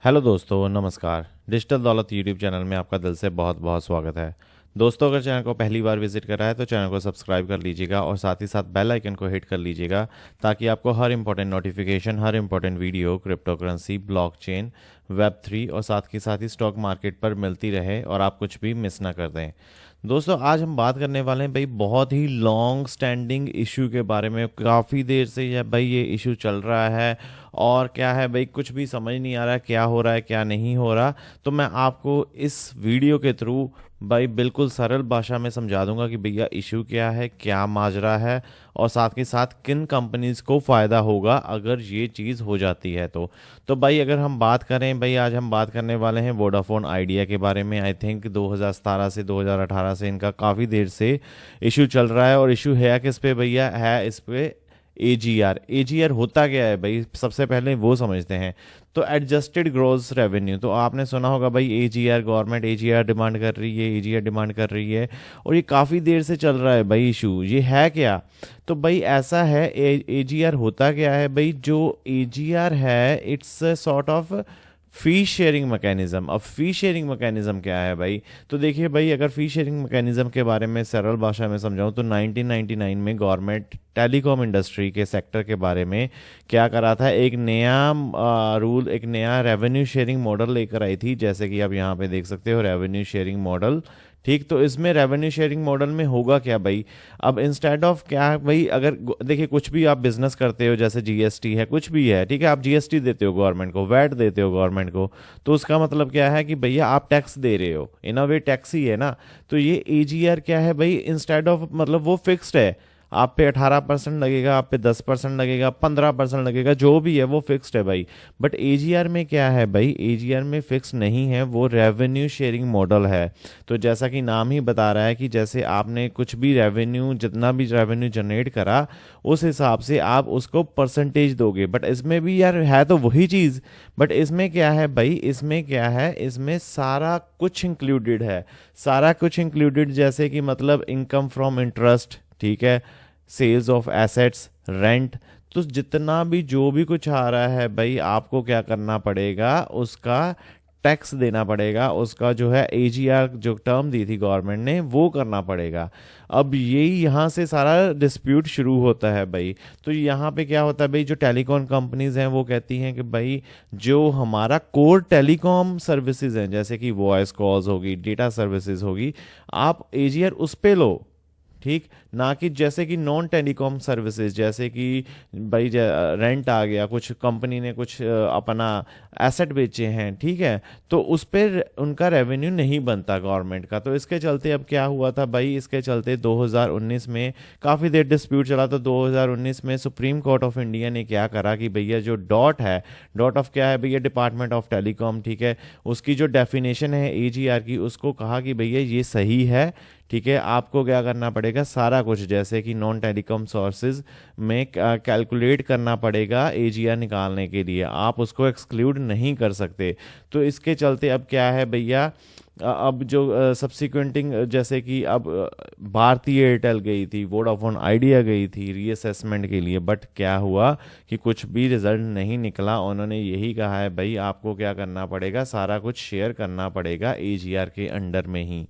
Hello दोस्तों, नमस्कार। Digital दौलत यूट्यूब चैनल में आपका दिल से बहुत बहुत स्वागत है। दोस्तों, अगर चैनल को पहली बार विजिट कर रहा है तो चैनल को सब्सक्राइब कर लीजिएगा और साथ ही साथ बेल आइकन को हिट कर लीजिएगा ताकि आपको हर इंपॉर्टेंट नोटिफिकेशन, हर important video crypto currency, blockchain, web 3 और साथ ही स्टॉक मार्केट पर मिलती रहे और आप कुछ भी मिस ना कर दें। दोस्तों, आज हम बात करने वाले हैं भाई बहुत ही लॉन्ग स्टैंडिंग इशू के बारे में। काफ़ी देर से ये इशू चल रहा है और क्या है भाई, कुछ भी समझ नहीं आ रहा क्या हो रहा है क्या नहीं हो रहा। तो मैं आपको इस वीडियो के थ्रू भाई बिल्कुल सरल भाषा में समझा दूंगा कि भैया इशू क्या है, क्या माजरा है और साथ के साथ किन कंपनीज को फ़ायदा होगा अगर ये चीज़ हो जाती है। तो भाई अगर हम बात करें, भाई आज हम बात करने वाले हैं वोडाफोन आइडिया के बारे में। आई थिंक 2017 से 2018 से इनका काफ़ी देर से इशू चल रहा है। और इशू है किस पे भैया, है इस पे एजीआर होता क्या है भाई, सबसे पहले वो समझते हैं। तो एडजस्टेड ग्रॉस रेवेन्यू, तो आपने सुना होगा भाई एजीआर, गवर्नमेंट एजीआर डिमांड कर रही है, एजीआर डिमांड कर रही है और ये काफ़ी देर से चल रहा है भाई इशू। ये है क्या? तो भाई ऐसा है, एजीआर होता क्या है भाई, जो एजीआर है it's sort of fee sharing mechanism. अब फी शेयरिंग मैकेनिज्म क्या है भाई? तो देखिए भाई, अगर फी शेयरिंग मैकेनिज्म के बारे में सरल भाषा में समझाऊं तो 1999 में गवर्नमेंट टेलीकॉम इंडस्ट्री के सेक्टर के बारे में क्या करा था, एक नया रूल, एक नया रेवेन्यू शेयरिंग मॉडल लेकर आई थी। जैसे कि आप यहाँ पे देख सकते हो रेवेन्यू शेयरिंग मॉडल। ठीक, तो इसमें रेवेन्यू शेयरिंग मॉडल में होगा क्या भाई, अब इंस्टेड ऑफ क्या भाई, अगर देखिए कुछ भी आप बिजनेस करते हो, जैसे जीएसटी है, कुछ भी है, ठीक है, आप जीएसटी देते हो गवर्नमेंट को, वैट देते हो गवर्नमेंट को, तो उसका मतलब क्या है कि भैया आप टैक्स दे रहे हो, इन अ वे टैक्स ही है ना। तो ये एजीआर क्या है भाई, इंस्टेड ऑफ मतलब वो फिक्स्ड है, आप पे 18% लगेगा, आप पे 10% लगेगा, 15% लगेगा, जो भी है वो फिक्स्ड है भाई। बट एजीआर में क्या है भाई, एजीआर में फिक्स नहीं है, वो रेवेन्यू शेयरिंग मॉडल है। तो जैसा कि नाम ही बता रहा है कि जैसे आपने कुछ भी रेवेन्यू, जितना भी रेवेन्यू जनरेट करा उस हिसाब से आप उसको परसेंटेज दोगे। बट इसमें भी यार है तो वही चीज़, बट इसमें क्या है भाई, इसमें क्या है, इसमें सारा कुछ इंक्लूडेड है, सारा कुछ इंक्लूडेड, जैसे कि मतलब इनकम फ्रॉम इंटरेस्ट, ठीक है, सेल्स ऑफ एसेट्स, रेंट। तो जितना भी जो भी कुछ आ रहा है भाई, आपको क्या करना पड़ेगा, उसका टैक्स देना पड़ेगा, उसका जो है एजीआर जो टर्म दी थी गवर्नमेंट ने वो करना पड़ेगा। अब यही यहाँ से सारा डिस्प्यूट शुरू होता है भाई। तो यहाँ पे क्या होता है भाई, जो टेलीकॉम कंपनीज हैं वो कहती हैं कि भाई जो हमारा कोर टेलीकॉम सर्विसेज हैं, जैसे कि वॉइस कॉल्स होगी, डेटा सर्विसेज होगी, आप एजीआर उस पे लो, ठीक, ना कि जैसे कि नॉन टेलीकॉम सर्विसेज, जैसे कि भाई रेंट आ गया, कुछ कंपनी ने कुछ अपना एसेट बेचे हैं, ठीक है, तो उस पर उनका रेवेन्यू नहीं बनता गवर्नमेंट का। तो इसके चलते अब क्या हुआ था भाई, इसके चलते 2019 में काफ़ी देर डिस्प्यूट चला। तो 2019 में सुप्रीम कोर्ट ऑफ इंडिया ने क्या करा कि भैया जो डॉट है, डॉट ऑफ क्या है भैया, डिपार्टमेंट ऑफ टेलीकॉम, ठीक है, उसकी जो डेफिनेशन है एजीआर की, उसको कहा कि भैया ये सही है, ठीक है, आपको क्या करना पड़ेगा, सारा कुछ जैसे कि नॉन टेलीकॉम सोर्सेज में कैलकुलेट करना पड़ेगा एजीआर निकालने के लिए, आप उसको एक्सक्लूड नहीं कर सकते। तो इसके चलते अब क्या है भैया, अब जो सब्सिक्वेंटिंग, जैसे कि अब भारती एयरटेल गई थी, वोडाफोन आइडिया गई थी रीअसेसमेंट के लिए, बट क्या हुआ कि कुछ भी रिजल्ट नहीं निकला। उन्होंने यही कहा है भाई आपको क्या करना पड़ेगा, सारा कुछ शेयर करना पड़ेगा एजीआर के अंडर में ही।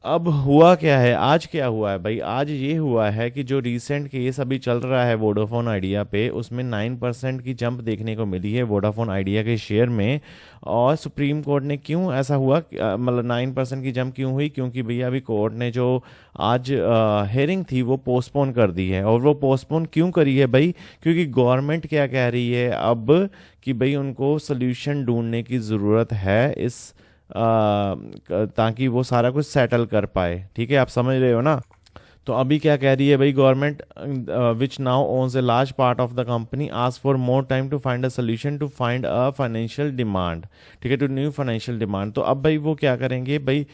अब हुआ क्या है, आज क्या हुआ है भाई, आज ये हुआ है कि जो रीसेंट केस अभी चल रहा है वोडाफोन आइडिया पे, उसमें 9% की जंप देखने को मिली है वोडाफोन आइडिया के शेयर में। और सुप्रीम कोर्ट ने क्यों ऐसा हुआ, मतलब 9% की जंप क्यों हुई, क्योंकि भैया अभी कोर्ट ने जो आज हेयरिंग थी वो पोस्टपोन कर दी है। और वो पोस्टपोन क्यों करी है भाई, क्योंकि गवर्नमेंट क्या कह रही है अब कि भाई उनको सोल्यूशन ढूंढने की ज़रूरत है इस ताकि वो सारा कुछ सेटल कर पाए, ठीक है, आप समझ रहे हो ना। तो अभी क्या कह रही है भाई government, which now owns a large part of the company, ask for more time to find a solution to find a financial demand, ठीक है, टू न्यू फाइनेंशियल डिमांड। तो अब भाई वो क्या करेंगे भाई,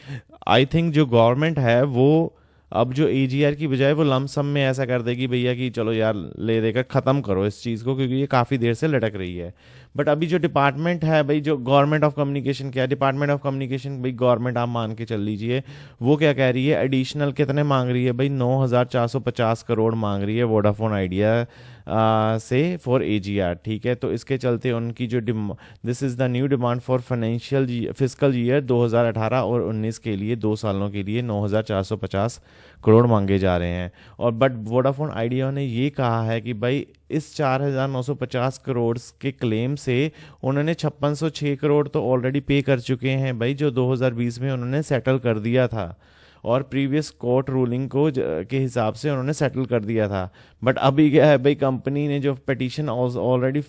आई थिंक जो गवर्नमेंट है वो अब जो एजीआर की बजाय वो लमसम में ऐसा कर देगी भैया कि चलो यार ले देकर ख़त्म करो इस चीज़ को, क्योंकि ये काफ़ी देर से लटक रही है। बट अभी जो डिपार्टमेंट है भाई, जो गवर्नमेंट ऑफ कम्युनिकेशन, क्या डिपार्टमेंट ऑफ कम्युनिकेशन भाई, गवर्नमेंट आप मान के चल लीजिए, वो क्या कह रही है, एडिशनल कितने मांग रही है भाई, 9,450 करोड़ मांग रही है वोडाफोन आइडिया से फॉर AGR, ठीक है। तो इसके चलते उनकी जो this is the new demand for financial physical year 2018 और 19 के लिए 2 सालों के लिए 9,450 करोड़ मांगे जा रहे हैं। और बट वोडाफोन आइडिया ने ये कहा है कि भाई इस 4,950 करोड़ के क्लेम से उन्होंने 5606 करोड़ तो ऑलरेडी पे कर चुके हैं भाई, जो 2020 में उन्होंने सेटल कर दिया था और प्रीवियस कोर्ट रूलिंग के हिसाब से उन्होंने सेटल कर दिया था। बट अभी क्या है भाई, कंपनी ने जो पिटीशन ऑलरेडी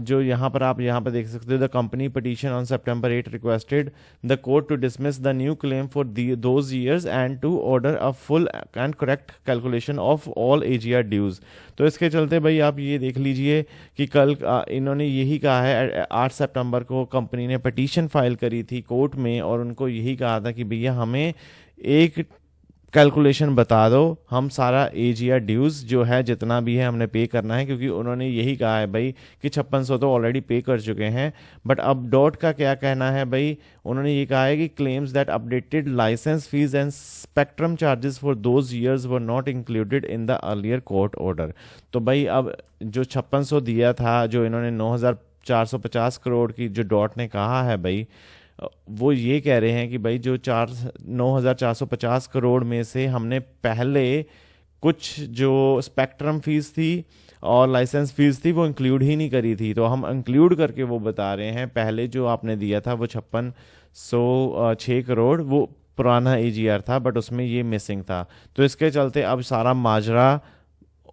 जो यहाँ पर आप यहाँ पर देख सकते हो, the company petition on September 8 requested the court to dismiss the new claim for those years and to order a full and correct calculation of all AGR dues. तो इसके चलते भाई आप ये देख लीजिए कि कल इन्होंने यही कहा है, 8 सितंबर को कंपनी ने पिटीशन फाइल करी थी कोर्ट में और उनको यही कहा था कि भैया हमें एक कैलकुलेशन बता दो, हम सारा AGR ड्यूज़ जो है जितना भी है हमने पे करना है, क्योंकि उन्होंने यही कहा है भाई कि 5600 तो ऑलरेडी पे कर चुके हैं। बट अब डॉट का क्या कहना है भाई, उन्होंने ये कहा है कि claims that updated licence fees and spectrum charges for those years were not included in the earlier court order. तो भाई अब जो 5600 दिया था, जो इन्होंने 9,450 करोड़ की जो डॉट ने कहा है भाई, वो ये कह रहे हैं कि भाई जो 9,450 करोड़ में से हमने पहले कुछ जो स्पेक्ट्रम फीस थी और लाइसेंस फीस थी वो इंक्लूड ही नहीं करी थी, तो हम इंक्लूड करके वो बता रहे हैं। पहले जो आपने दिया था वो 5606 करोड़ वो पुराना AGR था, बट उसमें ये मिसिंग था। तो इसके चलते अब सारा माजरा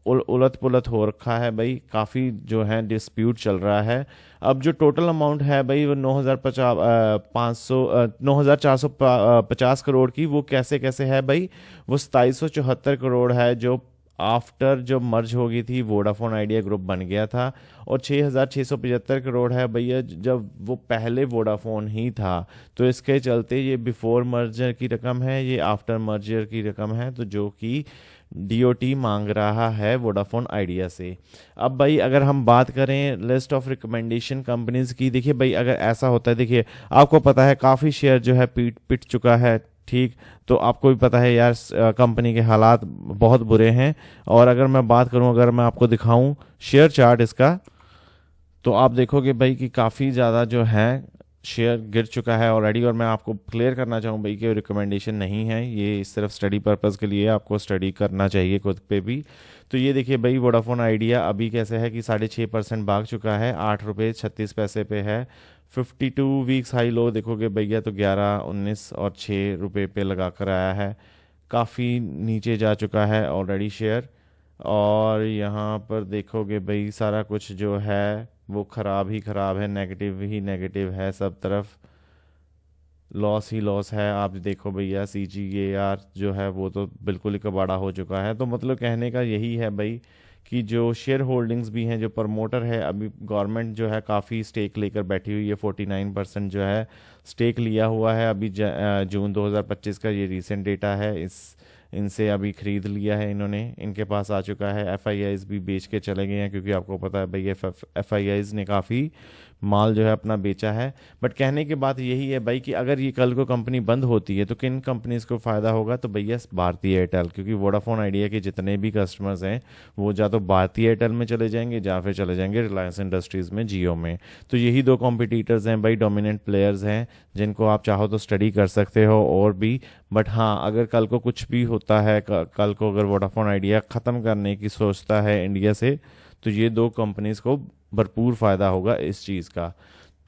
उलट पुलट हो रखा है भाई, काफ़ी जो है डिस्प्यूट चल रहा है। अब जो टोटल अमाउंट है भाई वो 9,450 करोड़ की, वो कैसे कैसे है भाई, वो 2774 करोड़ है जो आफ्टर जो मर्ज हो गई थी वोडाफोन आइडिया ग्रुप बन गया था, और 6,675 करोड़ है भैया जब वो पहले वोडाफोन ही था। तो इसके चलते ये बिफोर मर्जर की रकम है, ये आफ्टर मर्जर की रकम है, तो जो कि DOT मांग रहा है वोडाफोन आइडिया से। अब भाई अगर हम बात करें लिस्ट ऑफ रिकमेंडेशन कंपनीज की, देखिए भाई अगर ऐसा होता है, देखिए आपको पता है काफ़ी शेयर जो है पिट चुका है, ठीक। तो आपको भी पता है यार कंपनी के हालात बहुत बुरे हैं। और अगर मैं बात करूं, अगर मैं आपको दिखाऊं शेयर चार्ट इसका, तो आप देखोगे भाई कि काफ़ी ज़्यादा जो है शेयर गिर चुका है ऑलरेडी। और मैं आपको क्लियर करना चाहूँ भाई कि रिकमेंडेशन नहीं है, ये सिर्फ स्टडी पर्पज़ के लिए, आपको स्टडी करना चाहिए खुद पे भी। तो ये देखिए भाई वोडाफोन आइडिया अभी कैसे है कि 6.5% भाग चुका है, 8 रुपये 36 पैसे पे है। 52 वीक्स हाई लो देखोगे भैया तो 11, 19 और 6 रुपये पे लगा कर आया है, काफ़ी नीचे जा चुका है ऑलरेडी शेयर। और यहाँ पर देखोगे भाई सारा कुछ जो है वो ख़राब ही ख़राब है, नेगेटिव ही नेगेटिव है, सब तरफ लॉस ही लॉस है। आप देखो भैया CGAR जो है वो तो बिल्कुल ही कबाड़ा हो चुका है। तो मतलब कहने का यही है भाई कि जो शेयर होल्डिंग्स भी हैं, जो प्रमोटर है, अभी गवर्नमेंट जो है काफ़ी स्टेक लेकर बैठी हुई है, 49% जो है स्टेक लिया हुआ है। अभी जून 2025 का ये रीसेंट डेटा है, इनसे अभी ख़रीद लिया है इन्होंने, इनके पास आ चुका है। FIIs भी बेच के चले गए हैं, क्योंकि आपको पता है भाई FIIs ने काफ़ी माल जो है अपना बेचा है। बट कहने की बात यही है भाई कि अगर ये कल को कंपनी बंद होती है तो किन कंपनीज को फ़ायदा होगा, तो भैया भारतीय एयरटेल, क्योंकि वोडाफोन आइडिया के जितने भी कस्टमर्स हैं वो या तो भारतीय एयरटेल में चले जाएंगे या फिर चले जाएंगे रिलायंस इंडस्ट्रीज़ में, जियो में। तो यही 2 कॉम्पिटिटर्स हैं भाई, डोमिनेंट प्लेयर्स हैं, जिनको आप चाहो तो स्टडी कर सकते हो और भी। बट हाँ, अगर कल को कुछ भी होता है, कल को अगर वोडाफोन आइडिया ख़त्म करने की सोचता है इंडिया से, तो ये 2 कंपनीज़ को भरपूर फ़ायदा होगा इस चीज़ का।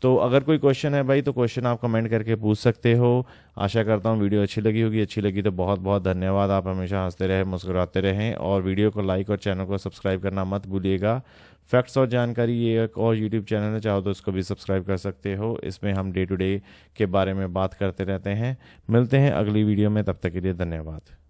तो अगर कोई क्वेश्चन है भाई तो क्वेश्चन आप कमेंट करके पूछ सकते हो। आशा करता हूँ वीडियो अच्छी लगी होगी, अच्छी लगी तो बहुत बहुत धन्यवाद। आप हमेशा हंसते रहें, मुस्कुराते रहें, और वीडियो को लाइक और चैनल को सब्सक्राइब करना मत भूलिएगा। फैक्ट्स और जानकारी ये एक और यूट्यूब चैनल है, चाहो तो इसको भी सब्सक्राइब कर सकते हो। इसमें हम डे टू डे के बारे में बात करते रहते हैं। मिलते हैं अगली वीडियो में, तब तक के लिए धन्यवाद।